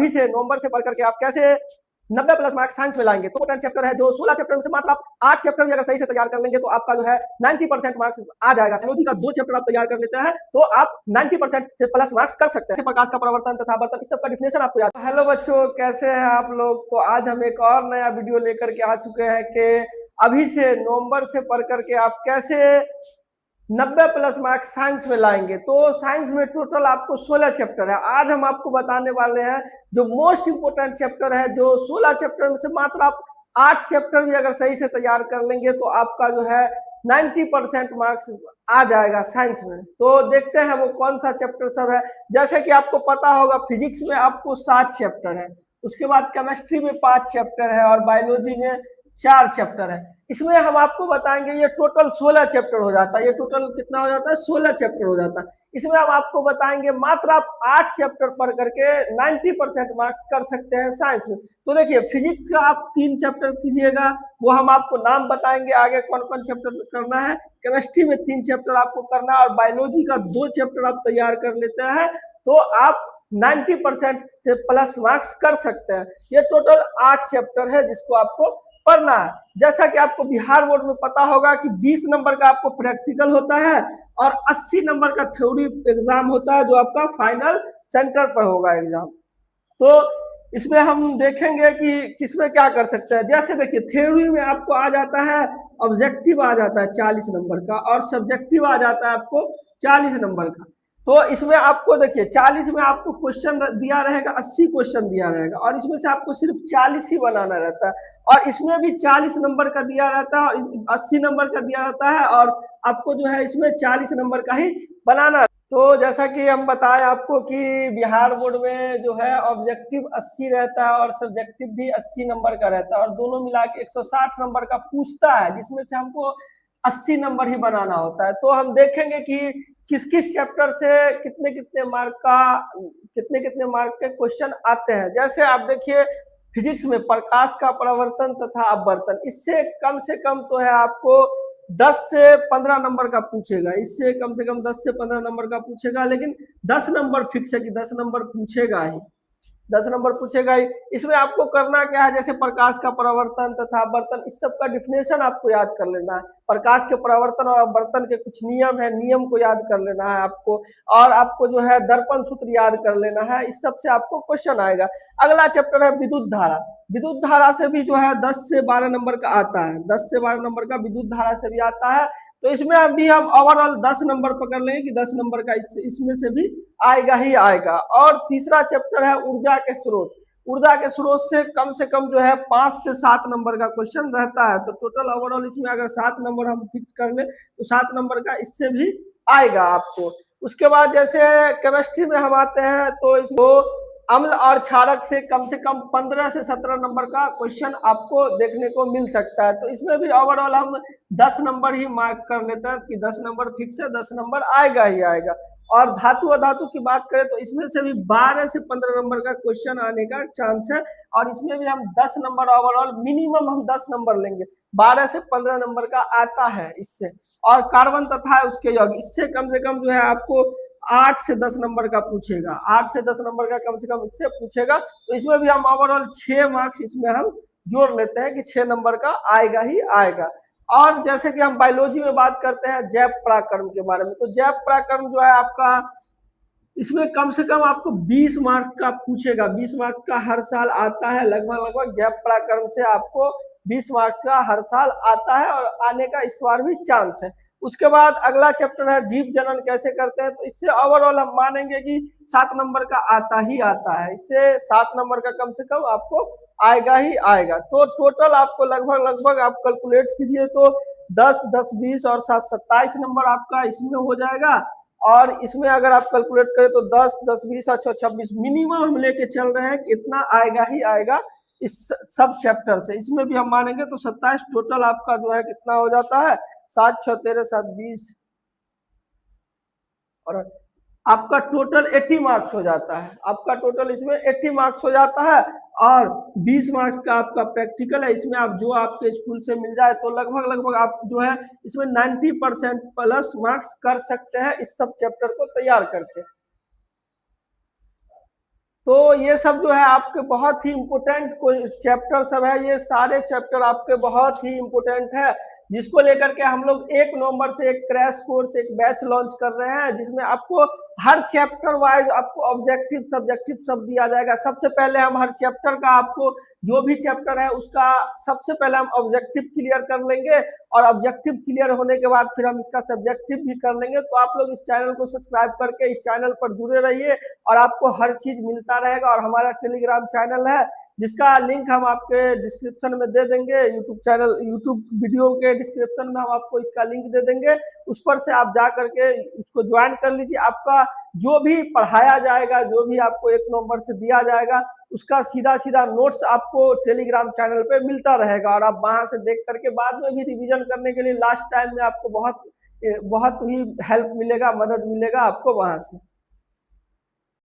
अभी से नवंबर से पढ़ करके आप कैसे 90+ मार्क्स साइंस में लाएंगे। तो चैप्टर है जो 16 चैप्टर में से मात्र आप 8 चैप्टर भी अगर सही से तैयार कर लेंगे तो आपका जो है 90% मार्क्स आ जाएगा। बायोलॉजी का 2 चैप्टर आप तैयार कर लेते हैं तो आप 90% से प्लस मार्क्स कर सकते हैं। प्रकाश का परावर्तन तथा आवर्तन इस सब का डिफिनेशन आपको याद। हेलो बच्चों, कैसे हैं आप लोग। तो आज हम एक और नया वीडियो लेकर के आ चुके हैं कि अभी से नवंबर से पढ़ करके आप कैसे 90+ मार्क्स साइंस में लाएंगे। तो साइंस में टोटल आपको 16 चैप्टर है। आज हम आपको बताने वाले हैं जो मोस्ट इंपोर्टेंट चैप्टर है, जो 16 चैप्टर में से मात्र आप 8 चैप्टर भी अगर सही से तैयार कर लेंगे तो आपका जो है 90% मार्क्स आ जाएगा साइंस में। तो देखते हैं वो कौन सा चैप्टर सब है। जैसे कि आपको पता होगा फिजिक्स में आपको 7 चैप्टर है, उसके बाद केमिस्ट्री में 5 चैप्टर है और बायोलॉजी में 4 चैप्टर है। इसमें हम आपको बताएंगे ये टोटल 16 चैप्टर हो जाता है। ये टोटल कितना हो जाता है, 16 चैप्टर हो जाता है। इसमें हम आपको बताएंगे मात्र आप 8 चैप्टर पढ़ करके 90% मार्क्स कर सकते हैं साइंस में। तो देखिए फिजिक्स का आप 3 चैप्टर कीजिएगा, वो हम आपको नाम बताएंगे आगे कौन कौन चैप्टर करना है। केमिस्ट्री में 3 चैप्टर आपको करना है और बायोलॉजी का 2 चैप्टर आप तैयार कर लेते हैं तो आप 90% से प्लस मार्क्स कर सकते हैं। ये टोटल 8 चैप्टर है जिसको आपको पढ़ना है। जैसा कि आपको बिहार बोर्ड में पता होगा कि 20 नंबर का आपको प्रैक्टिकल होता है और 80 नंबर का थ्योरी एग्जाम होता है जो आपका फाइनल सेंटर पर होगा एग्जाम। तो इसमें हम देखेंगे कि किसमें क्या कर सकते हैं। जैसे देखिए थ्योरी में आपको आ जाता है ऑब्जेक्टिव आ जाता है 40 नंबर का और सब्जेक्टिव आ जाता है आपको 40 नंबर का। तो इसमें आपको देखिए 40 में आपको क्वेश्चन दिया रहेगा, 80 क्वेश्चन दिया रहेगा और इसमें से आपको सिर्फ 40 ही बनाना रहता है। और इसमें भी 40 नंबर का दिया रहता है, 80 नंबर का दिया रहता है और आपको जो है इसमें 40 नंबर का ही बनाना। तो जैसा कि हम बताएं आपको कि बिहार बोर्ड में जो है ऑब्जेक्टिव 80 रहता है और सब्जेक्टिव भी 80 नंबर का रहता है और दोनों मिला के 160 नंबर का पूछता है जिसमें से हमको 80 नंबर ही बनाना होता है। तो हम देखेंगे कि किस किस चैप्टर से कितने कितने मार्क के क्वेश्चन आते हैं। जैसे आप देखिए फिजिक्स में प्रकाश का परावर्तन तथा अपवर्तन, इससे कम तो है आपको 10 से 15 नंबर का पूछेगा, इससे कम से कम 10 से 15 नंबर का पूछेगा, लेकिन 10 नंबर फिक्स है कि 10 नंबर पूछेगा ही, 10 नंबर पूछेगा ही। इसमें आपको करना क्या है, जैसे प्रकाश का परावर्तन तथा अपवर्तन इस सब का डिफिनेशन आपको याद कर लेना है। प्रकाश के परावर्तन और अपवर्तन के कुछ नियम है, नियम को याद कर लेना है आपको और आपको जो है दर्पण सूत्र याद कर लेना है। इस सब से आपको क्वेश्चन आएगा। अगला चैप्टर है विद्युत धारा। विद्युत धारा से भी जो है 10 से 12 नंबर का आता है, 10 से 12 नंबर का विद्युत धारा से भी आता है। तो इसमें अभी हम ओवरऑल 10 नंबर पकड़ लेंगे कि 10 नंबर का इसमें से भी आएगा ही आएगा। और तीसरा चैप्टर है ऊर्जा के स्रोत। ऊर्जा के स्रोत से कम जो है 5 से 7 नंबर का क्वेश्चन रहता है। तो टोटल ओवरऑल इसमें अगर 7 नंबर हम फिक्स कर ले तो 7 नंबर का इससे भी आएगा आपको। उसके बाद जैसे केमिस्ट्री में हम आते हैं तो इसको अम्ल और क्षारक से कम 15 से 17 नंबर का क्वेश्चन आपको देखने को मिल सकता है। तो इसमें भी ओवरऑल हम 10 नंबर ही मार्क कर लेते हैं कि 10 नंबर फिक्स है, 10 नंबर आएगा ही आएगा। और धातु अधातु की बात करें तो इसमें से भी 12 से 15 नंबर का क्वेश्चन आने का चांस है और इसमें भी हम 10 नंबर ओवरऑल मिनिमम हम 10 नंबर लेंगे, 12 से 15 नंबर का आता है इससे। और कार्बन तथा उसके यौगिक इससे कम से कम जो है आपको 8 से 10 नंबर का पूछेगा, 8 से 10 नंबर का कम से कम इससे पूछेगा। तो इसमें भी हम ओवरऑल 6 मार्क्स इसमें हम जोड़ लेते हैं कि 6 नंबर का आएगा ही आएगा। और जैसे कि हम बायोलॉजी में बात करते हैं जैव पराक्रम के बारे में, तो जैव पराक्रम जो है आपका इसमें कम से कम आपको 20 मार्क का पूछेगा, 20 मार्क का हर साल आता है। लगभग जैव पराक्रम से आपको 20 मार्क का हर साल आता है और आने का इस बार भी चांस है। उसके बाद अगला चैप्टर है जीव जनन कैसे करते हैं। तो इससे ओवरऑल हम मानेंगे कि 7 नंबर का आता ही आता है, इससे 7 नंबर का कम से कम आपको आएगा ही आएगा। तो टोटल आपको लगभग आप कैलकुलेट कीजिए तो 10, 10, 20 और 7, 27 नंबर आपका इसमें हो जाएगा। और इसमें अगर आप कैलकुलेट करें तो 10, 10, 20 और 26 मिनिमम हम लेके चल रहे हैं कि इतना आएगा ही आएगा इस सब चैप्टर से। इसमें भी हम मानेंगे तो 27 टोटल आपका जो है कितना हो जाता है, 7, 6, 13, 7, 20 और आपका टोटल 80 मार्क्स हो जाता है। आपका टोटल इसमें 80 मार्क्स हो जाता है और 20 मार्क्स का आपका प्रैक्टिकल है। इसमें आप जो आपके स्कूल से मिल जाए तो लगभग आप जो है इसमें 90% प्लस मार्क्स कर सकते हैं इस सब चैप्टर को तैयार करके। तो ये सब जो है आपके बहुत ही इम्पोर्टेंट चैप्टर सब है, ये सारे चैप्टर आपके बहुत ही इम्पोर्टेंट है, जिसको लेकर के हम लोग 1 नवंबर से एक क्रैश कोर्स, एक बैच लॉन्च कर रहे हैं, जिसमें आपको हर चैप्टर वाइज आपको ऑब्जेक्टिव सब्जेक्टिव सब दिया जाएगा। सबसे पहले हम हर चैप्टर का आपको जो भी चैप्टर है उसका सबसे पहले हम ऑब्जेक्टिव क्लियर कर लेंगे, और ऑब्जेक्टिव क्लियर होने के बाद फिर हम इसका सब्जेक्टिव भी कर लेंगे। तो आप लोग इस चैनल को सब्सक्राइब करके इस चैनल पर जुड़े रहिए, और आपको हर चीज मिलता रहेगा। और हमारा टेलीग्राम चैनल है, जिसका लिंक हम आपके डिस्क्रिप्शन में दे देंगे, यूट्यूब वीडियो के डिस्क्रिप्शन में हम आपको इसका लिंक दे देंगे, उस पर से आप जा करके इसको ज्वाइन कर लीजिए। आपका जो भी पढ़ाया जाएगा, जो भी आपको 1 नवंबर से दिया जाएगा, उसका सीधा सीधा नोट्स आपको टेलीग्राम चैनल पे मिलता रहेगा, और आप वहां से देख करके बाद में भी रिवीजन करने के लिए लास्ट टाइम में आपको बहुत बहुत ही हेल्प मिलेगा, मदद मिलेगा आपको वहां से।